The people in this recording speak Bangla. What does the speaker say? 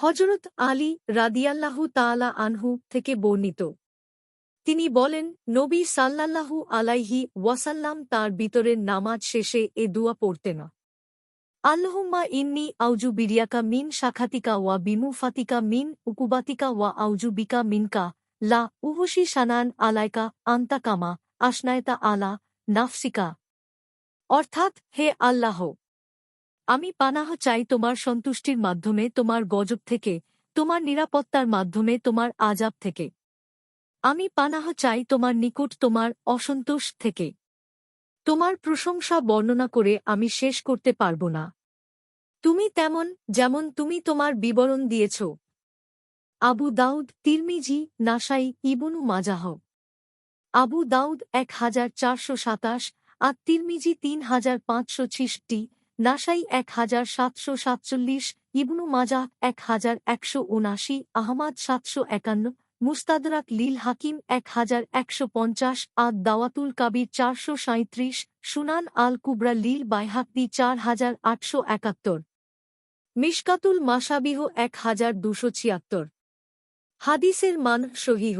হযরত আলী রাদিয়াল্লাহু তাআলা আনহু থেকে বর্ণিত। তিনি বলেন, নবী সাল্লাল্লাহু আলাইহি ওয়াসাল্লাম তাঁর বিতরের নামাজ শেষে এ দুআ পড়তেন। আল্লাহুম্মা ইন্নী আউযু বিরিয়াকা মিন শাখাতিকা ওয়া বিমুফাতিকা মিন উকুবাতিকা ওয়া আউযু বিকা মিনকা লা উহসি শানান আলাইকা আনতা কামা আসনায়তা আলা নাফসিকা। অর্থাৎ, হে আল্লাহ, আমি পানাহ চাই তোমার সন্তুষ্টির মাধ্যমে তোমার গজব থেকে, তোমার নিরাপত্তার মাধ্যমে তোমার আযাব থেকে। আমি পানাহ চাই তোমার নিকট তোমার অসন্তোষ থেকে। তোমার প্রশংসা বর্ণনা করে আমি শেষ করতে পারব না। তুমি তেমন যেমন তুমি তোমার বিবরণ দিয়েছ। আবু দাউদ, তিরমিজি, নাসাই, ইবনু মাজাহ। আবু দাউদ 1427, তিরমিজি 3566, নাসাই 1747, ইবনু মাজাহ 1179, আহমাদ 751, মুস্তাদরাক লিল হাকিম 1150, দাওয়াতুল কাবির 437, সুনান আল কুবরা লিল বাইহাক্কি 4871, মিশকাতুল মাসাবিহ 1276। হাদিসের মান সহিহ।